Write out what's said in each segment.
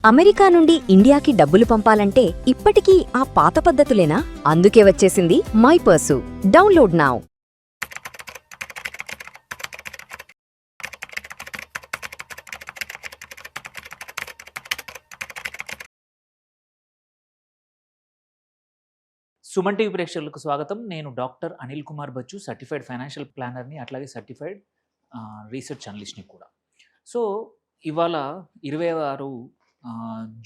America నుండి ఇండియాకి డబ్బులు పంపాలంటే ఇప్పటికీ ఆ పాత పద్ధతులేనా? అందుకే వచ్చేసింది my purse. Download now. Suman TV ప్రేక్షకులకు స్వాగతం. నేను doctor Anil Kumar Bachchu, certified financial ప్లానర్ని, అట్లాగే సర్టిఫైడ్ రీసెర్చ్ అనలిస్ట్ని కూడా. సో ఇవాళ 26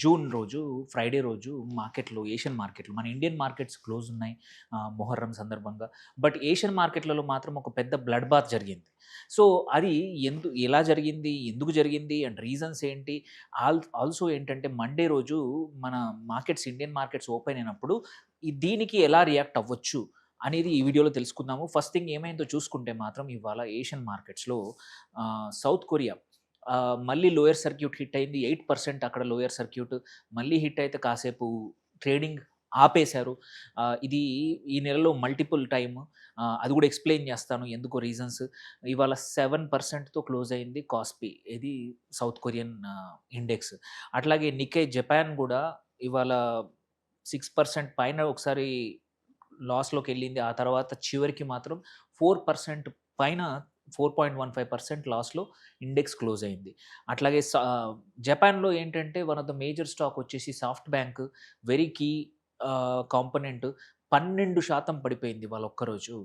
జూన్ రోజు, ఫ్రైడే రోజు మార్కెట్లో, ఏషియన్ మార్కెట్లు, మన ఇండియన్ మార్కెట్స్ క్లోజ్ ఉన్నాయి మొహర్రం సందర్భంగా. బట్ ఏషియన్ మార్కెట్లలో మాత్రం ఒక పెద్ద బ్లడ్ బాత్ జరిగింది. సో అది ఎలా జరిగింది, ఎందుకు జరిగింది అండ్ రీజన్స్ ఏంటి, ఆల్సో ఏంటంటే మండే రోజు మన మార్కెట్స్, ఇండియన్ మార్కెట్స్ ఓపెన్ అయినప్పుడు దీనికి ఎలా రియాక్ట్ అవ్వచ్చు అనేది ఈ వీడియోలో తెలుసుకుందాము. ఫస్ట్ థింగ్ ఏమైందో చూసుకుంటే మాత్రం ఇవాళ ఏషియన్ మార్కెట్స్లో సౌత్ కొరియా మళ్ళీ లోయర్ సర్క్యూట్ హిట్ అయింది. 8% అక్కడ లోయర్ సర్క్యూట్ మళ్ళీ హిట్ అయితే కాసేపు ట్రేడింగ్ ఆపేశారు. ఇది ఈ నెలలో మల్టిపుల్ టైమ్, అది కూడా ఎక్స్ప్లెయిన్ చేస్తాను ఎందుకో రీజన్స్. ఇవాళ 7%తో క్లోజ్ అయింది కాస్పీ, ఇది సౌత్ కొరియన్ ఇండెక్స్. అట్లాగే నిక్కై జపాన్ కూడా ఇవాళ 6% పైన ఒకసారి లాస్లోకి వెళ్ళింది. ఆ తర్వాత చివరికి మాత్రం 4% పైన, 4.15% లాస్లో ఇండెక్స్ క్లోజ్ అయింది. అట్లాగే జపాన్లో ఏంటంటే one of the major stock వచ్చేసి SoftBank, very key component, 12% పడిపోయింది వాళ్ళ ఒక్కరోజు.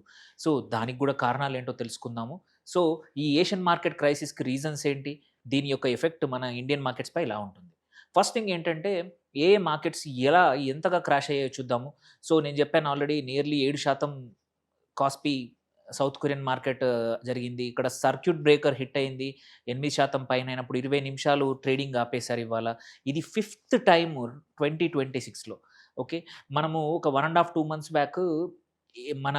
సో దానికి కూడా కారణాలు ఏంటో తెలుసుకుందాము. సో ఈ ఏషియన్ మార్కెట్ క్రైసిస్కి రీజన్స్ ఏంటి, దీని యొక్క ఎఫెక్ట్ మన ఇండియన్ మార్కెట్స్పై ఎలా ఉంటుంది. ఫస్ట్ థింగ్ ఏంటంటే ఏ మార్కెట్స్ ఎంతగా క్రాష్ అయ్యాయో చూద్దాము. సో నేను చెప్పాను already, nearly 7% KOSPI south Korean market జరిగింది. ఇక్కడ సర్క్యూట్ బ్రేకర్ హిట్ అయింది, 8% పైన అయినప్పుడు 20 నిమిషాలు ట్రేడింగ్ ఆపేశారు ఇవాళ. ఇది 5th టైం 2026లో. ఓకే, మనము ఒక 1.5-2 months బ్యాక్ మన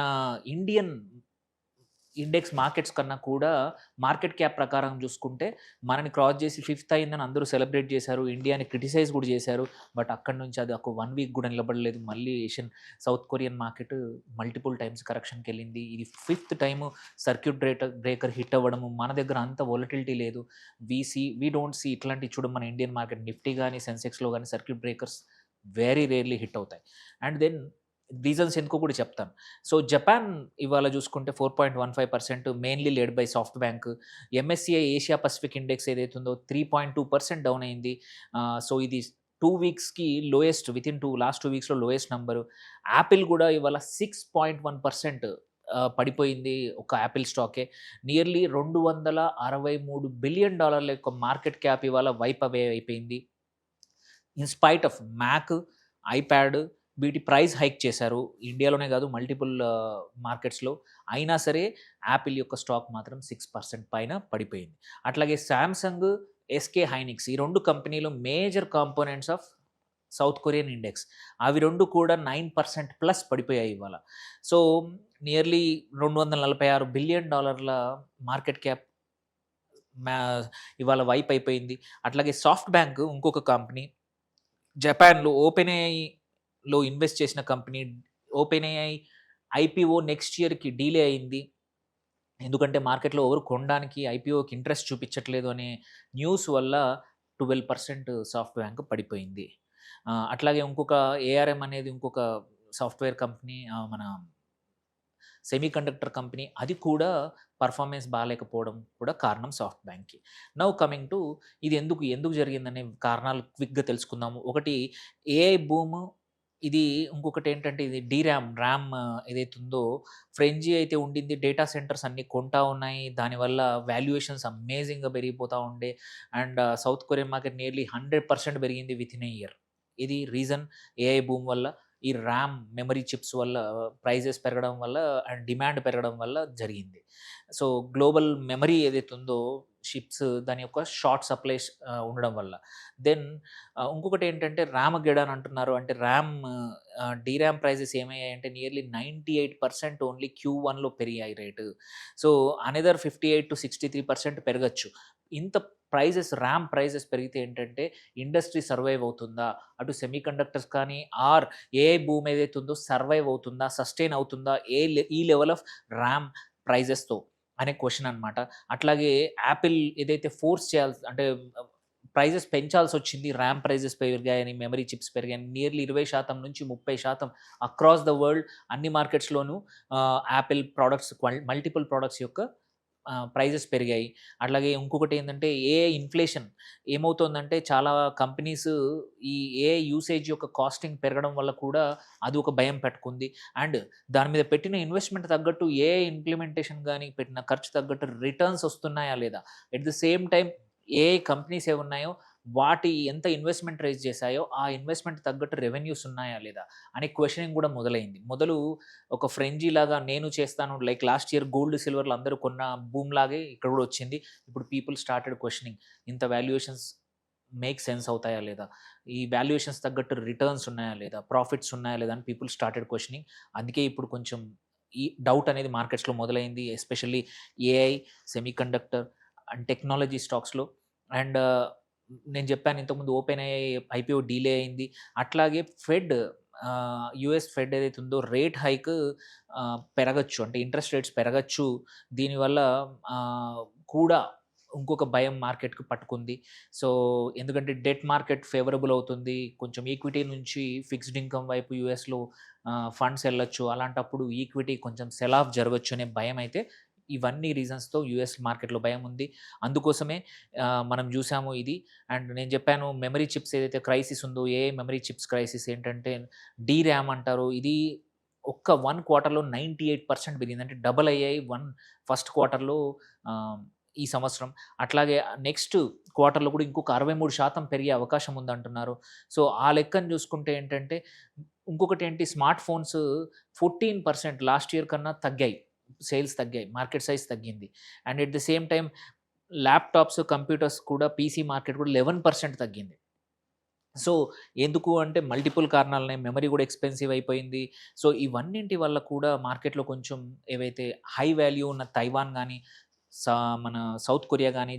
ఇండియన్ ఇండెక్స్ మార్కెట్స్ కన్నా కూడా మార్కెట్ క్యాప్ ప్రకారం చూసుకుంటే మనని క్రాస్ చేసి 5th అయిందని అందరూ సెలబ్రేట్ చేశారు, ఇండియాని క్రిటిసైజ్ కూడా చేశారు. బట్ అక్కడ నుంచి అది ఒక 1 week కూడా నిలబడలేదు. మళ్ళీ south Korean market multiple times కరెక్షన్కి వెళ్ళింది. ఇది 5th time circuit breaker hit అవ్వడము. మన దగ్గర అంత వొలటిలిటీ లేదు. వీ డోంట్ సీ ఇట్లాంటి, చూడ మన ఇండియన్ మార్కెట్ నిఫ్టీ కానీ సెన్సెక్స్లో కానీ circuit breakers very rarely hit అవుతాయి. అండ్ దెన్ రీజన్స్ ఎందుకో కూడా చెప్తాను. సో జపాన్ ఇవాళ చూసుకుంటే 4.15%, mainly led by SoftBank. MSCI Asia Pacific index ఏదైతుందో 3.2% డౌన్ అయింది. సో ఇది 2 weeksకి లోయెస్ట్, లాస్ట్ 2 weeksలో లోయెస్ట్ నెంబరు. యాపిల్ కూడా ఇవాళ 6.1% పడిపోయింది ఒక యాపిల్ స్టాకే. నియర్లీ $263 బిలియన్ యొక్క మార్కెట్ క్యాప్ ఇవాళ వైప్ అవే అయిపోయింది. ఇన్స్పైట్ ఆఫ్ మ్యాక్, ఐప్యాడ్ వీటి ప్రైస్ హైక్ చేశారు ఇండియాలోనే కాదు మల్టిపుల్ మార్కెట్స్లో. అయినా సరే యాపిల్ యొక్క స్టాక్ మాత్రం 6% పైన పడిపోయింది. అట్లాగే శాంసంగ్, ఎస్కే హైనిక్స్, ఈ 2 కంపెనీలు major components of south Korean index. అవి 2 కూడా 9% ప్లస్ పడిపోయాయి ఇవాళ. So nearly $246 billion market cap ఇవాళ వైప్ అయిపోయింది. అట్లాగే సాఫ్ట్ బ్యాంక్ ఇంకొక కంపెనీ, జపాన్లో ఓపెన్ఏఐలో ఇన్వెస్ట్ చేసిన కంపెనీ. ఓపెన్ఏఐ ఐపీఓ నెక్స్ట్ ఇయర్కి డీలే అయింది, ఎందుకంటే మార్కెట్లో ఎవరు కొనడానికి ఐపీఓకి ఇంట్రెస్ట్ చూపించట్లేదు అనే న్యూస్ వల్ల 12% సాఫ్ట్ బ్యాంక్ పడిపోయింది. అట్లాగే ఇంకొక ఏఆర్ఎం అనేది ఇంకొక సాఫ్ట్వేర్ కంపెనీ, మన సెమీ కండక్టర్ కంపెనీ, అది కూడా పర్ఫార్మెన్స్ బాగాలేకపోవడం కూడా కారణం సాఫ్ట్ బ్యాంక్కి. నౌ కమింగ్ టు ఇది ఎందుకు జరిగిందనే కారణాలు క్విక్గా తెలుసుకుందాము. ఒకటి ఏఐ బూమ్, ఇది ఇంకొకటి ఏంటంటే ఇది ర్యామ్ ఏదైతే ఉందో, ఫ్రెంజీ అయితే ఉండింది, డేటా సెంటర్స్ అన్నీ కొంటా ఉన్నాయి, దానివల్ల వాల్యుయేషన్స్ అమేజింగ్గా పెరిగిపోతూ ఉండే. And south Korean market nearly 100% పెరిగింది వితిన్ ఏ ఇయర్. ఇది రీజన్ ఏఐ బూమ్ వల్ల, ఈ ర్యామ్ మెమరీ చిప్స్ వల్ల ప్రైజెస్ పెరగడం వల్ల అండ్ డిమాండ్ పెరగడం వల్ల జరిగింది. సో గ్లోబల్ మెమరీ ఏదైతే ఉందో షిప్స్, దాని యొక్క షార్ట్ సప్లైస్ ఉండడం వల్ల. దెన్ ఇంకొకటి ఏంటంటే ర్యామ్ అని అంటున్నారు, అంటే డీర్యామ్ ప్రైజెస్ ఏమయ్యాయంటే నియర్లీ 98% ఓన్లీ Q1లో పెరిగాయి రేటు. So another 58-63% పెరగచ్చు. ఇంత ర్యామ్ ప్రైజెస్ పెరిగితే ఏంటంటే ఇండస్ట్రీ సర్వైవ్ అవుతుందా, అటు సెమీ కండక్టర్స్ కానీ ఆర్ ఏఐ బూమ్ ఏదైతే ఉందో సర్వైవ్ అవుతుందా, సస్టైన్ అవుతుందా ఈ లెవెల్ ఆఫ్ ర్యామ్ ప్రైజెస్తో అనే క్వశ్చన్ అనమాట. అట్లాగే యాపిల్ ఏదైతే ఫోర్స్ చేయాల్సి, అంటే ప్రైజెస్ పెంచాల్సి వచ్చింది. ర్యామ్ ప్రైజెస్ పెరిగాయని, మెమరీ చిప్స్ పెరిగాయని, నియర్లీ 20% నుంచి 30% అక్రాస్ ద వరల్డ్ అన్ని మార్కెట్స్‌లోనూ యాపిల్ ప్రొడక్ట్స్ మల్టిపుల్ ప్రొడక్ట్స్ యొక్క ప్రైజెస్ పెరిగాయి. అట్లాగే ఇంకొకటి ఏందంటే ఏఐ ఇన్‌ఫ్లేషన్ ఏమవుతోందంటే చాలా కంపెనీస్ ఈ ఏఐ యూసేజ్ యొక్క కాస్టింగ్ పెరగడం వల్ల కూడా అది ఒక భయం పెట్టుకుంది. అండ్ దాని మీద పెట్టిన ఇన్వెస్ట్‌మెంట్ తగ్గట్టు ఏఐ ఇంప్లిమెంటేషన్ గాని, పెట్టిన ఖర్చు తగ్గట్టు రిటర్న్స్ వస్తున్నాయా లేదా? At the same time AI companies ఏవున్నాయో వాటి ఎంత ఇన్వెస్ట్‌మెంట్ రైజ్ చేశాయో, ఆ ఇన్వెస్ట్‌మెంట్ తగ్గట్టు రెవెన్యూస్ ఉన్నాయా లేదా? అనే క్వెషనింగ్ కూడా మొదలైంది. ఒక ఫ్రెంజీ లాగా నేను చేస్తాను లైక్ లాస్ట్ ఇయర్ గోల్డ్, సిల్వర్‌లు అందరూ కొన్న బూమ్ లాగే ఇక్కడ కూడా వచ్చింది. ఇప్పుడు పీపుల్ స్టార్టెడ్ క్వెషనింగ్ ఇంత వాల్యుయేషన్స్ మేక్ సెన్స్ అవుతాయా లేదా? ఈ వాల్యుయేషన్స్ తగ్గట్టు రిటర్న్స్ ఉన్నాయా లేదా? ప్రాఫిట్స్ ఉన్నాయా లేదా? అని పీపుల్ స్టార్టెడ్ క్వెషనింగ్. అందుకే ఇప్పుడు కొంచెం ఈ డౌట్ అనేది మార్కెట్స్‌లో మొదలైంది. Especially AI, semiconductor and technology స్టాక్స్‌లో. అండ్ నేను చెప్పాను ఇంతకుముందు ఓపెన్ ఏఐ ఐపీఓ డీలే అయింది. అట్లాగే యూఎస్ ఫెడ్ ఏదైతే ఉందో రేట్ హైక్ పెరగచ్చు. అంటే ఇంట్రెస్ట్ రేట్స్ పెరగచ్చు. దీనివల్ల కూడా ఇంకొక భయం మార్కెట్‌కి పట్టుకుంది. సో, ఎందుకంటే డెట్ మార్కెట్ ఫేవరబుల్ అవుతుంది. కొంచెం ఈక్విటీ నుంచి ఫిక్స్డ్ ఇన్‌కమ్ వైపు యూఎస్‌లో ఫండ్స్ ఎళ్ళొచ్చు. అలాంటప్పుడు ఈక్విటీ కొంచెం సెల్ ఆఫ్ జరగొచ్చు అనే భయమైతే ఇవన్నీ రీజన్స్‌తో యూఎస్ మార్కెట్‌లో భయం ఉంది. అందుకోసమే మనం జూసాము ఇది. అండ్ నేను జెప్పాను మెమరీ చిప్స్ ఏదైతే క్రైసిస్ ఉందో ఏఐ మెమరీ చిప్స్ క్రైసిస్ ఏంటంటే డీరామ్ అంటారు. ఇది ఒక్క 1 క్వార్టర్‌లో 98% పెరిగింది. అంటే డబుల్ అయ్యాయి ఫస్ట్ క్వార్టర్‌లో ఈ సంవత్సరం. అట్లాగే నెక్స్ట్ క్వార్టర్‌లో కూడా ఇంకొక 63% పెరిగే అవకాశం ఉందంటున్నారు. సో, ఆ లెక్కన జూసుకుంటే ఏంటంటే ఇంకొకటేంటి స్మార్ట్ ఫోన్స్ 14% లాస్ట్ ఇయర్ కన్నా తగ్గాయి. సేల్స్ తగ్గాయి. మార్కెట్ సైజ్ తగ్గింది. And at the same time laptops, computers కూడా పీసీ మార్కెట్ కూడా 11% తగ్గింది. సో, ఎందుకు అంటే మల్టిపుల్ కారణాలున్నాయి. మెమరీ కూడా ఎక్స్‌పెన్సివ్ అయిపోయింది. సో, ఇవన్నింటి వల్ల కూడా మార్కెట్‌లో కొంచెం ఏవైతే హై వాల్యూ ఉన్న తైవాన్ గాని, సా మన సౌత్ కొరియా గాని,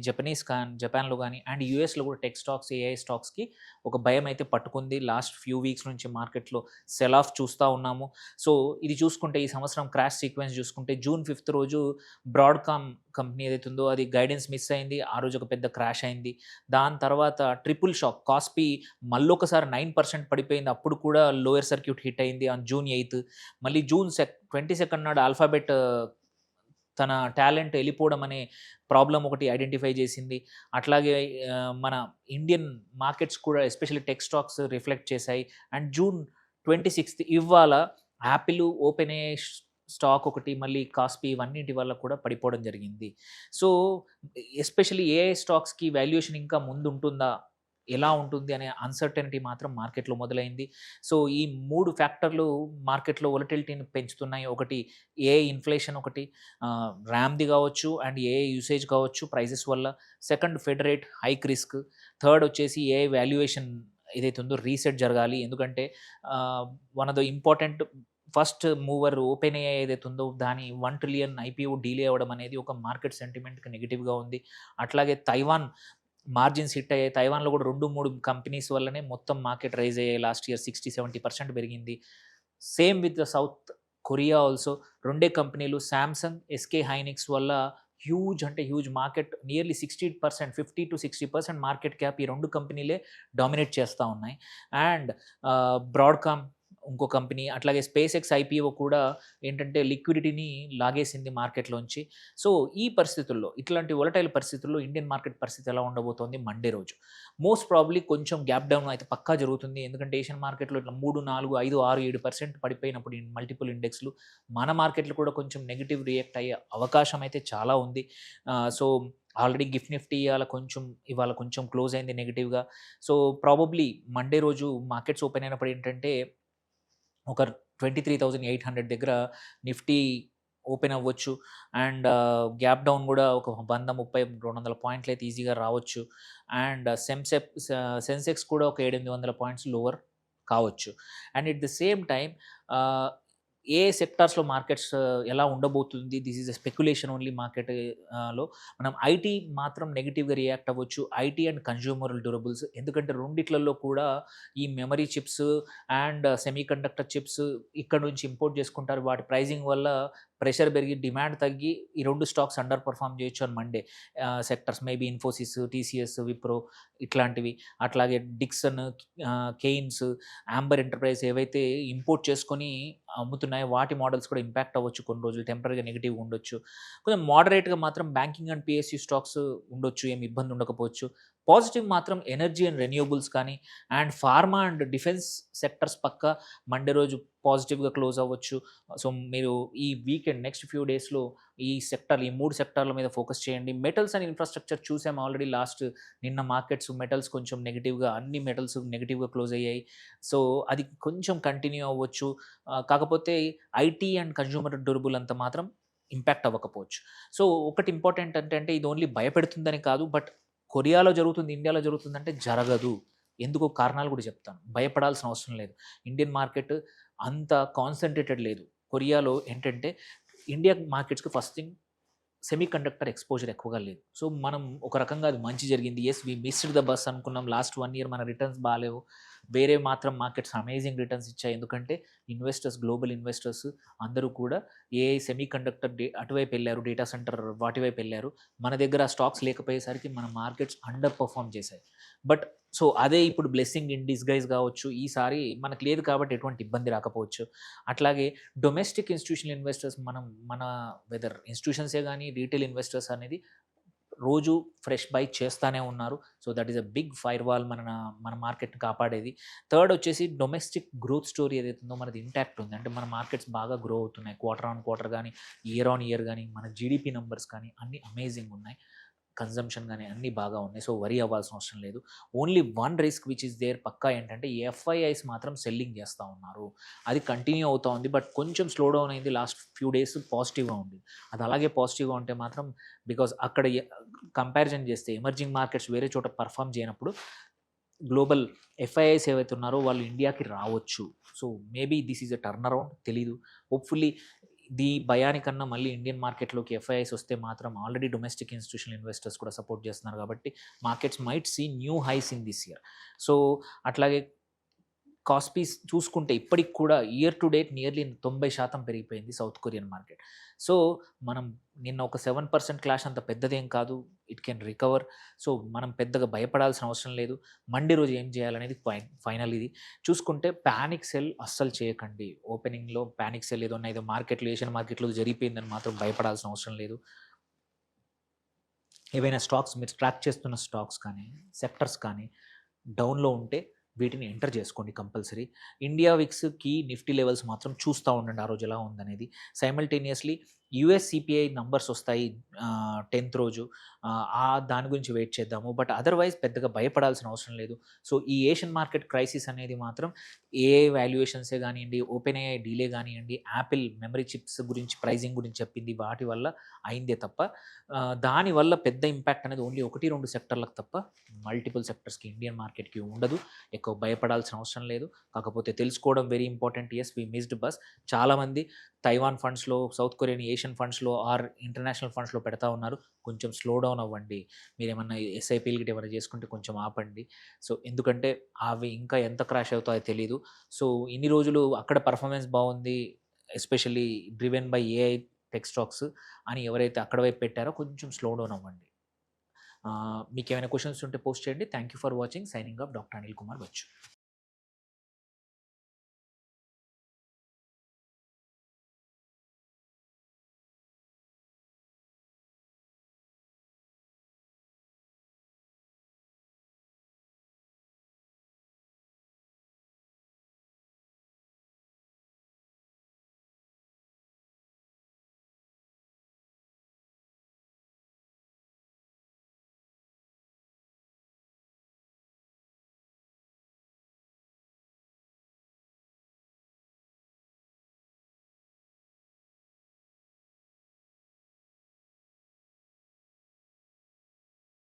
జపాన్‌లో గాని అండ్ యూఎస్‌లో కూడా టెక్ స్టాక్స్, ఏఐ స్టాక్స్‌కి ఒక భయమైతే పట్టుకుంది. లాస్ట్ ఫ్యూ వీక్స్ నుంచి మార్కెట్‌లో సెల్ ఆఫ్ చూస్తా ఉన్నాము. సో, ఇది చూసుకుంటే ఈ సంవత్సరం క్రాష్ సీక్వెన్స్ చూసుకుంటే జూన్ 5 రోజు బ్రాడ్‌కామ్ కంపెనీ ఏదైతే ఉందో అది గైడెన్స్ మిస్ అయింది. ఆ రోజు ఒక పెద్ద క్రాష్ అయింది. దాని తర్వాత ట్రిపుల్ షాక్ కాస్పీ మళ్ళొకసారి 9% పడిపోయింది. అప్పుడు కూడా లోయర్ సర్క్యూట్ హిట్ అయింది ఆన్ జూన్ 8. మళ్ళీ జూన్ 22 నాడు ఆల్ఫాబెట్ తన టాలెంట్ ఎళ్ళిపోవడం అనే ప్రాబ్లమ్ ఒకటి ఐడెంటిఫై చేసింది. అట్లాగే మన ఇండియన్ మార్కెట్స్ కూడా ఎస్పెషల్లీ టెక్ స్టాక్స్ రిఫ్లెక్ట్ చేశాయి. అండ్ జూన్ 26 ఇవాళ యాపిల్, ఓపెన్ ఏఐ స్టాక్ ఒకటి మళ్ళీ కాస్పీ ఇవన్నిటి వల్ల కూడా పడిపోవడం జరిగింది. సో, ఎస్పెషల్లీ ఏఐ స్టాక్స్‌కి వాల్యుయేషన్ ఇంకా ముందుంటుందా? ఎలా ఉంటుంది అనే అన్‌సర్టెనిటీ మాత్రం మార్కెట్‌లో మొదలైంది. సో, ఈ 3 ఫ్యాక్టర్‌లు మార్కెట్‌లో వొలటిలిటీని పెంచుతున్నాయి. ఒకటి ఏఐ ఇన్‌ఫ్లేషన్ ఒకటి, ర్యామ్‌ది కావచ్చు అండ్ ఏఐ యూసేజ్ కావచ్చు ప్రైజెస్ వల్ల. Second fed rate hike risk. Third వచ్చేసి ఏఐ వాల్యుయేషన్ ఏదైతే ఉందో రీసెట్ జరగాలి. ఎందుకంటే one of the important first mover open AI ఏదైతే ఉందో దాని 1 ట్రిలియన్ ఐపీఓ డీలే అవ్వడం అనేది ఒక మార్కెట్ సెంటిమెంట్‌కి నెగెటివ్‌గా ఉంది. అట్లాగే తైవాన్ మార్జిన్స్ హిట్ అయ్యాయి. తైవాన్‌లో కూడా 2, 3 కంపెనీస్ వల్లనే మొత్తం మార్కెట్ రైజ్ అయ్యాయి. లాస్ట్ ఇయర్ 60-70% పెరిగింది. Same with the south Korea also. రెండే కంపెనీలు సామ్‌సంగ్, ఎస్‌కే హైనిక్స్ వల్ల huge market nearly 60%, 50-60% market cap ఈ 2 కంపెనీలే డామినేట్ చేస్తా ఉన్నాయి. అండ్ బ్రాడ్‌కామ్ ఇంకో కంపెనీ, అట్లాగే స్పేస్ ఎక్స్ ఐపీఓ కూడా ఏంటంటే లిక్విడిటీని లాగేసింది మార్కెట్‌లోంచి. సో, ఈ పరిస్థితుల్లో ఇట్లాంటి వోలటైల్ పరిస్థితుల్లో ఇండియన్ మార్కెట్ పరిస్థితి ఎలా ఉండబోతోంది మండే రోజు? మోస్ట్ ప్రాబబ్లీ కొంచెం గ్యాప్ డౌన్ అయితే పక్కా జరుగుతుంది. ఎందుకంటే ఏషియన్ మార్కెట్‌లో ఇట్లా 3, 4, 5, 6, 7% పడిపోయినప్పుడు ఈ మల్టిపుల్ ఇండెక్స్‌లు మన మార్కెట్‌లో కూడా కొంచెం నెగెటివ్ రియాక్ట్ అయ్యే అవకాశం అయితే చాలా ఉంది. సో, ఆల్రెడీ గిఫ్ట్ నిఫ్టీ ఇవాళ కొంచెం క్లోజ్ అయింది నెగెటివ్‌గా. సో, ప్రాబబ్లీ మండే రోజు మార్కెట్స్ ఓపెన్ అయినప్పుడు ఏంటంటే ఒక 23,800 దగ్గర నిఫ్టీ ఓపెన్ అవ్వచ్చు. అండ్ గ్యాప్ డౌన్ కూడా ఒక 100, 30, 200 పాయింట్లు అయితే ఈజీగా రావచ్చు. అండ్ సెన్సెక్స్ కూడా ఒక 700, 800 పాయింట్స్ లోవర్ కావచ్చు. And at the same time ఏ సెక్టార్స్లో మార్కెట్స్ ఎలా ఉండబోతుంది, this is a speculation only market లో మనం ఐటీ మాత్రం నెగిటివ్గా రియాక్ట్ అవ్వచ్చు, ఐటీ అండ్ కన్జ్యూమరల్ డ్యూరబుల్స్, ఎందుకంటే రెండిట్లలో కూడా ఈ memory chips and semi conductor chips ఇక్కడ నుంచి ఇంపోర్ట్ చేసుకుంటారు, వాటి ప్రైజింగ్ వల్ల ప్రెషర్ పెరిగి డిమాండ్ తగ్గి ఈ రెండు స్టాక్స్ అండర్ పర్ఫామ్ చేయొచ్చు అని Monday sectors maybe Infosys, TCS, Wipro ఇట్లాంటివి, అట్లాగే డిక్సన్, కెయిన్స్, యాంబర్ ఎంటర్ప్రైజ్ ఏవైతే ఇంపోర్ట్ చేసుకొని అమ్ముతున్నాయో వాటి మోడల్స్ కూడా ఇంపాక్ట్ అవ్వచ్చు, కొన్ని రోజులు టెంపరీగా నెగిటివ్గా ఉండొచ్చు. కొంచెం మోడరేట్గా మాత్రం బ్యాంకింగ్ అండ్ పిఎస్యూ స్టాక్స్ ఉండొచ్చు, ఏమి ఇబ్బంది ఉండకపోవచ్చు. పాజిటివ్ మాత్రం ఎనర్జీ అండ్ రెన్యూబుల్స్ కానీ and pharma and defence sectors పక్క మండే రోజు పాజిటివ్గా క్లోజ్ అవ్వచ్చు. సో మీరు ఈ వీకెండ్ నెక్స్ట్ ఫ్యూ డేస్లో ఈ సెక్టర్, ఈ 3 సెక్టార్ల మీద ఫోకస్ చేయండి. మెటల్స్ అండ్ ఇన్ఫ్రాస్ట్రక్చర్ చూసాం ఆల్రెడీ నిన్న మార్కెట్స్ మెటల్స్ కొంచెం నెగిటివ్గా, అన్ని మెటల్స్ నెగిటివ్గా క్లోజ్ అయ్యాయి. సో అది కొంచెం కంటిన్యూ అవ్వచ్చు. కాకపోతే ఐటీ అండ్ కన్జ్యూమర్ డ్యూరబుల్ అంత మాత్రం ఇంపాక్ట్ అవ్వకపోవచ్చు. సో ఒకటి ఇంపార్టెంట్ అంటే ఇది ఓన్లీ భయపెడుతుందని కాదు, బట్ కొరియాలో జరుగుతుంది, ఇండియాలో జరుగుతుందంటే జరగదు. ఎందుకో కారణాలు కూడా చెప్తాను. భయపడాల్సిన అవసరం లేదు. ఇండియన్ మార్కెట్ అంత కాన్సన్ట్రేటెడ్ లేదు. కొరియాలో ఏంటంటే ఇండియా మార్కెట్స్కి first thing semiconductor exposure ఎక్కువగా లేదు. సో మనం ఒక రకంగా అది మంచి జరిగింది. Yes we missed the bus అనుకున్నాం. లాస్ట్ 1 year మన రిటర్న్స్ బాగాలేవు. వేరే మాత్రం మార్కెట్స్ అమేజింగ్ రిటర్న్స్ ఇచ్చాయి. ఎందుకంటే ఇన్వెస్టర్స్, గ్లోబల్ ఇన్వెస్టర్స్ అందరూ కూడా సెమీ కండక్టర్ అటువైపు వెళ్ళారు, డేటా సెంటర్ వాటి వైపు వెళ్ళారు. మన దగ్గర స్టాక్స్ లేకపోయేసరికి మన మార్కెట్స్ అండర్ పర్ఫామ్ చేశాయి. బట్ సో అదే ఇప్పుడు బ్లెస్సింగ్ ఇన్ డిస్గైజ్ కావచ్చు. ఈసారి మనకు లేదు కాబట్టి ఎటువంటి ఇబ్బంది రాకపోవచ్చు. అట్లాగే డొమెస్టిక్ ఇన్స్టిట్యూషనల్ ఇన్వెస్టర్స్ మన వెదర్ ఇన్స్టిట్యూషన్సే కానీ రీటైల్ ఇన్వెస్టర్స్ అనేది రోజు ఫ్రెష్ బై చేస్తూనే ఉన్నారు. So that is a big firewall మన మార్కెట్ని కాపాడేది. థర్డ్ వచ్చేసి డొమెస్టిక్ గ్రోత్ స్టోరీ ఏదైతే ఉందో మనది ఇంటాక్ట్ ఉంది. అంటే మన మార్కెట్స్ బాగా గ్రో అవుతున్నాయి. క్వార్టర్ ఆన్ క్వార్టర్ కానీ, ఇయర్ ఆన్ ఇయర్ కానీ, మన జీడిపి నెంబర్స్ కానీ అన్నీ అమేజింగ్ ఉన్నాయి. కన్జంప్షన్ కానీ అన్నీ బాగా ఉన్నాయి. సో వరీ అవ్వాల్సిన అవసరం లేదు. Only one risk which is there పక్కా ఏంటంటే ఎఫ్ఐఐస్ మాత్రం సెల్లింగ్ చేస్తూ ఉన్నారు. అది కంటిన్యూ అవుతూ ఉంది. బట్ కొంచెం స్లో డౌన్ అయింది. లాస్ట్ ఫ్యూ డేస్ పాజిటివ్గా ఉంది. అది అలాగే పాజిటివ్గా ఉంటే మాత్రం, బికాజ్ అక్కడ కంపారిజన్ చేస్తే ఎమర్జింగ్ మార్కెట్స్ వేరే చోట పర్ఫామ్ చేయనప్పుడు గ్లోబల్ ఎఫ్ఐఐస్ ఏవైతే ఉన్నారో వాళ్ళు ఇండియాకి రావచ్చు. So maybe this is a turnaround, తెలీదు. హోప్ఫుల్లీ భయానికన్నా మళ్ళీ ఇండియన్ మార్కెట్లోకి ఎఫ్ఐఐస్ వస్తే మాత్రం ఆల్రెడీ డొమెస్టిక్ ఇన్స్టిట్యూషనల్ ఇన్వెస్టర్స్ కూడా సపోర్ట్ చేస్తున్నారు కాబట్టి markets might see new highs in this year. So అట్లాగే కాస్పీస్ చూసుకుంటే ఇప్పటికి కూడా ఇయర్ టు డేట్ నియర్లీ 90% పెరిగిపోయింది సౌత్ కొరియన్ మార్కెట్. సో మనం నిన్న ఒక 7% క్లాష్ అంత పెద్దదేం కాదు. It can recover. సో మనం పెద్దగా భయపడాల్సిన అవసరం లేదు. మండే రోజు ఏం చేయాలనేది ఫైనల్. ఇది చూసుకుంటే ప్యానిక్ సెల్ అస్సలు చేయకండి. ఓపెనింగ్లో ప్యానిక్ సెల్ ఏదో మార్కెట్లో, ఏషియన్ మార్కెట్లో జరిగిపోయిందని మాత్రం భయపడాల్సిన అవసరం లేదు. ఏవైనా స్టాక్స్ మీరు ట్రాక్ చేస్తున్న స్టాక్స్ కానీ సెక్టర్స్ కానీ డౌన్లో ఉంటే వీటిని ఎంటర్ చేసుకోండి కంపల్సరీ. ఇండియా విక్స్కి నిఫ్టీ లెవెల్స్ మాత్రం చూస్తూ ఉండండి ఆ రోజు ఎలా ఉందనేది. సైమల్టేనియస్లీ యుఎస్ సిపిఐ నంబర్స్ వస్తాయి 10th రోజు. దాని గురించి వెయిట్ చేద్దాము. బట్ అదర్వైజ్ పెద్దగా భయపడాల్సిన అవసరం లేదు. సో ఈ ఏషియన్ మార్కెట్ క్రైసిస్ అనేది మాత్రం వాల్యుయేషన్సే కానివ్వండి, ఓపెన్ ఏఐ డీలే కానివ్వండి, యాపిల్ మెమరీ చిప్స్ గురించి ప్రైజింగ్ గురించి చెప్పింది, వాటి వల్ల అయిందే తప్ప దానివల్ల పెద్ద ఇంపాక్ట్ అనేది ఓన్లీ 1-2 సెక్టర్లకు తప్ప మల్టిపుల్ సెక్టర్స్కి, ఇండియన్ మార్కెట్కి ఉండదు. ఎక్కువ భయపడాల్సిన అవసరం లేదు. కాకపోతే తెలుసుకోవడం very important. Yes we missed bus. చాలామంది తైవాన్ ఫండ్స్లో, సౌత్ కొరియన్ ఏషియన్ ఫండ్స్లో ఆర్ ఇంటర్నేషనల్ ఫండ్స్లో పెడతా ఉన్నారు. కొంచెం స్లో డౌన్ అవ్వండి. మీరు ఏమన్నా ఎస్ఐపీలు గిట్ట ఏమైనా చేసుకుంటే కొంచెం ఆపండి. సో ఎందుకంటే అవి ఇంకా ఎంత క్రాష్ అవుతాయో తెలీదు. సో ఇన్ని రోజులు అక్కడ పర్ఫార్మెన్స్ బాగుంది, especially driven by AI tech stocks అని ఎవరైతే అక్కడ వైపు పెట్టారో కొంచెం స్లో డౌన్ అవ్వండి. మీకు ఏమైనా క్వశ్చన్స్ ఉంటే పోస్ట్ చేయండి. Thank you for watching. Signing off doctor Anil Kumar Bachu.